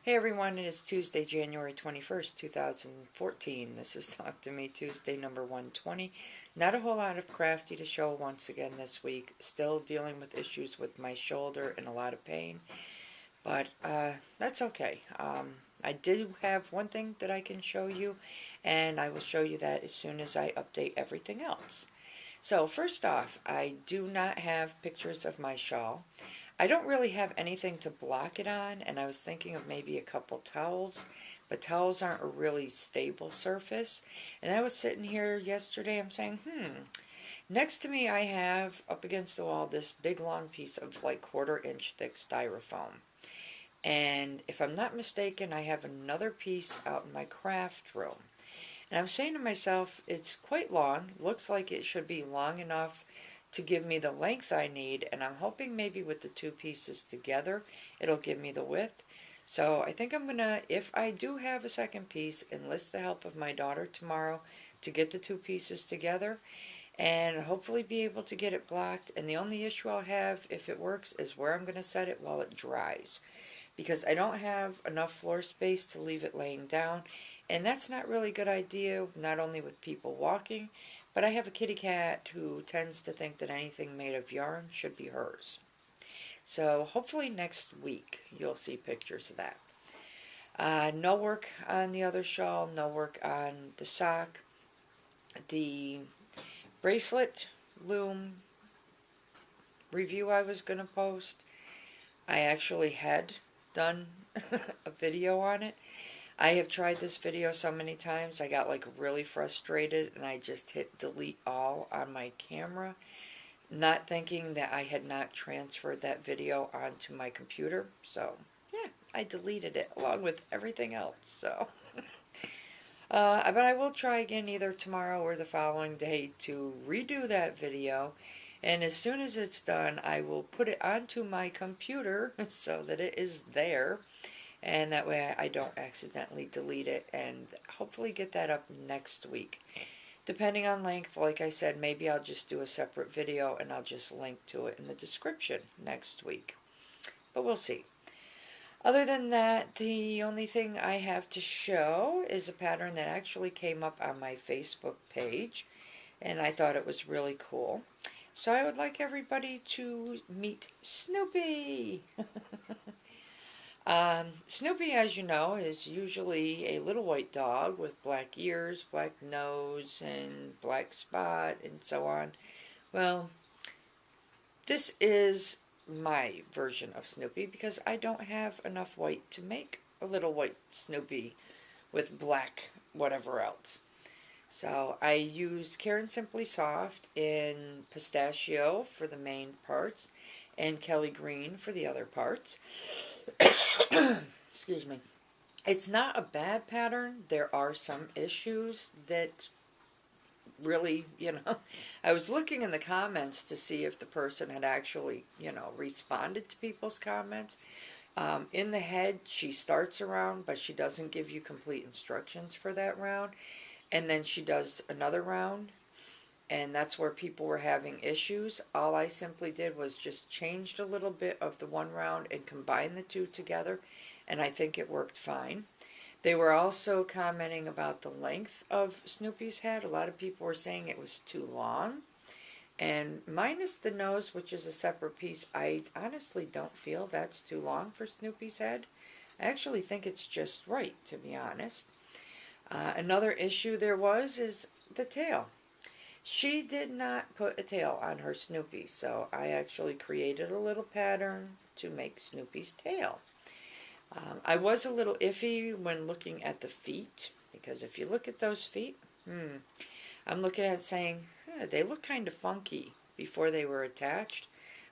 Hey everyone, it is Tuesday, January 21st, 2014. This is Talk to Me Tuesday number 120. Not a whole lot of Crafty to show once again this week. Still dealing with issues with my shoulder and a lot of pain, but that's okay. I do have one thing that I can show you, and I will show you that as soon as I update everything else. So first off, I do not have pictures of my shawl. I don't really have anything to block it on, and I was thinking of maybe a couple towels, but towels aren't a really stable surface. And I was sitting here yesterday, I'm saying, next to me I have, up against the wall, this big long piece of like 1/4 inch thick styrofoam. And if I'm not mistaken, I have another piece out in my craft room. And I'm saying to myself, it's quite long, looks like it should be long enough to give me the length I need, and I'm hoping maybe with the two pieces together it'll give me the width. So I think I'm gonna, if I do have a second piece, enlist the help of my daughter tomorrow to get the two pieces together and hopefully be able to get it blocked. And the only issue I'll have, if it works, is where I'm going to set it while it dries, because I don't have enough floor space to leave it laying down, and that's not really a good idea, not only with people walking, but I have a kitty cat who tends to think that anything made of yarn should be hers. So hopefully next week you'll see pictures of that. No work on the other shawl, no work on the sock. The bracelet loom review I was going to post, I actually had done a video on it. I have tried this video so many times, I got like really frustrated and I just hit delete all on my camera, not thinking that I had not transferred that video onto my computer. So yeah, I deleted it along with everything else. So but I will try again either tomorrow or the following day to redo that video, and as soon as it's done I will put it onto my computer so that it is there, and that way I don't accidentally delete it, and hopefully get that up next week. Depending on length, like I said, maybe I'll just do a separate video and I'll just link to it in the description next week. But we'll see. Other than that, the only thing I have to show is a pattern that actually came up on my Facebook page, and I thought it was really cool. So I would like everybody to meet Snoopy. Snoopy, as you know, is usually a little white dog with black ears, black nose, and black spot, and so on. Well, this is my version of Snoopy because I don't have enough white to make a little white Snoopy with black whatever else. So I used Karen Simply Soft in pistachio for the main parts and Kelly Green for the other parts. Excuse me. It's not a bad pattern. There are some issues that really, I was looking in the comments to see if the person had actually, responded to people's comments. In the head, she starts a round, but she doesn't give you complete instructions for that round. And then she does another round, and that's where people were having issues. All I simply did was just changed a little bit of the one round and combined the two together, and I think it worked fine. They were also commenting about the length of Snoopy's head. A lot of people were saying it was too long. And minus the nose, which is a separate piece, I honestly don't feel that's too long for Snoopy's head. I actually think it's just right, to be honest. Another issue there is the tail. She did not put a tail on her Snoopy, so I actually created a little pattern to make Snoopy's tail. I was a little iffy when looking at the feet, because if you look at those feet, I'm looking at it saying, they look kind of funky before they were attached,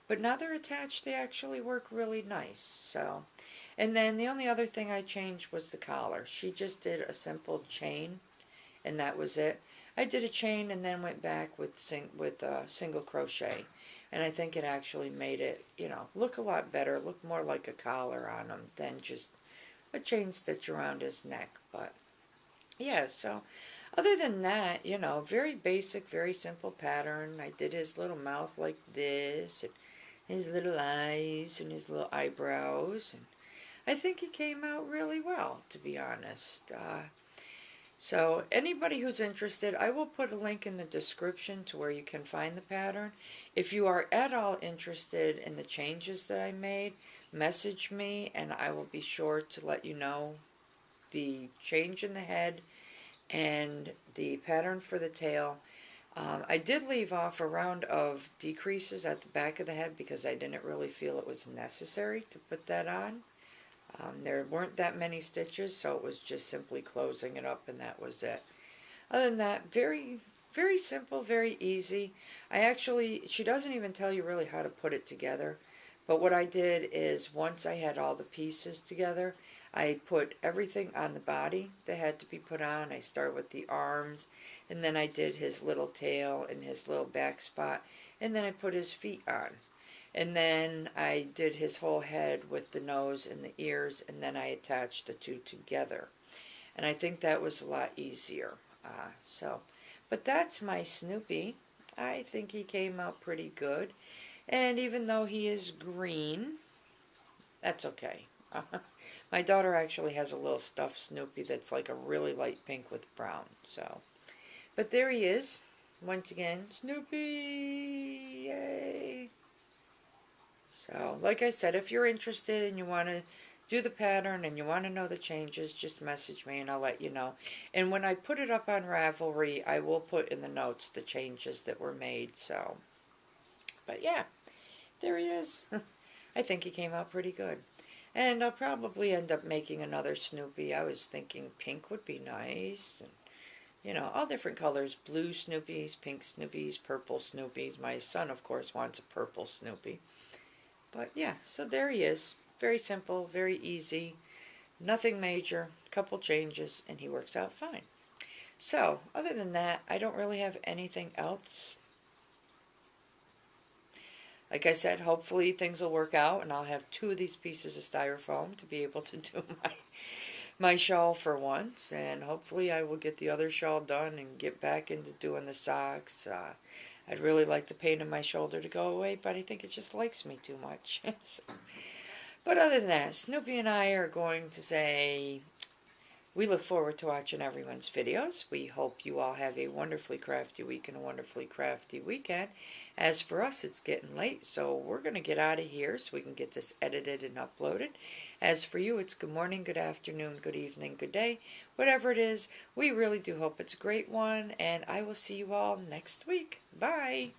but now they're attached, they actually work really nice. So, and then the only other thing I changed was the collar. She just did a simple chain, and that was it. I did a chain and then went back with single crochet, and I think it actually made it, look a lot better, look more like a collar on him than just a chain stitch around his neck. But yeah, so other than that, very basic, very simple pattern. I did his little mouth like this, and his little eyes, and his little eyebrows, and I think he came out really well, to be honest. So anybody who's interested, I will put a link in the description to where you can find the pattern. If you are at all interested in the changes that I made, message me and I will be sure to let you know the change in the head and the pattern for the tail. I did leave off a round of decreases at the back of the head because I didn't really feel it was necessary to put that on. There weren't that many stitches, so it was just simply closing it up and that was it. Other than that, very, very simple, very easy. She doesn't even tell you really how to put it together. But what I did is once I had all the pieces together, I put everything on the body that had to be put on. I started with the arms, and then I did his little tail and his little back spot, and then I put his feet on. And then I did his whole head with the nose and the ears, and then I attached the two together. And I think that was a lot easier. But that's my Snoopy. I think he came out pretty good. And even though he is green, that's okay. My daughter actually has a little stuffed Snoopy that's like a really light pink with brown. But there he is. Once again, Snoopy! Yay! So, like I said, if you're interested and you want to do the pattern and you want to know the changes, just message me and I'll let you know. And when I put it up on Ravelry, I will put in the notes the changes that were made. But yeah, there he is. I think he came out pretty good. And I'll probably end up making another Snoopy. I was thinking pink would be nice. And, you know, all different colors. Blue Snoopies, pink Snoopies, purple Snoopies. My son, of course, wants a purple Snoopy. But yeah, so there he is. Very simple, very easy. Nothing major. Couple changes, and he works out fine. So, other than that, I don't really have anything else. Like I said, hopefully things will work out and I'll have 2 of these pieces of styrofoam to be able to do my shawl for once. And hopefully I will get the other shawl done and get back into doing the socks. I'd really like the pain in my shoulder to go away, but I think it just likes me too much. But other than that, Snoopy and I are going to say we look forward to watching everyone's videos. We hope you all have a wonderfully crafty week and a wonderfully crafty weekend. As for us, it's getting late, so we're going to get out of here so we can get this edited and uploaded. As for you, it's good morning, good afternoon, good evening, good day. Whatever it is, we really do hope it's a great one, and I will see you all next week. Bye!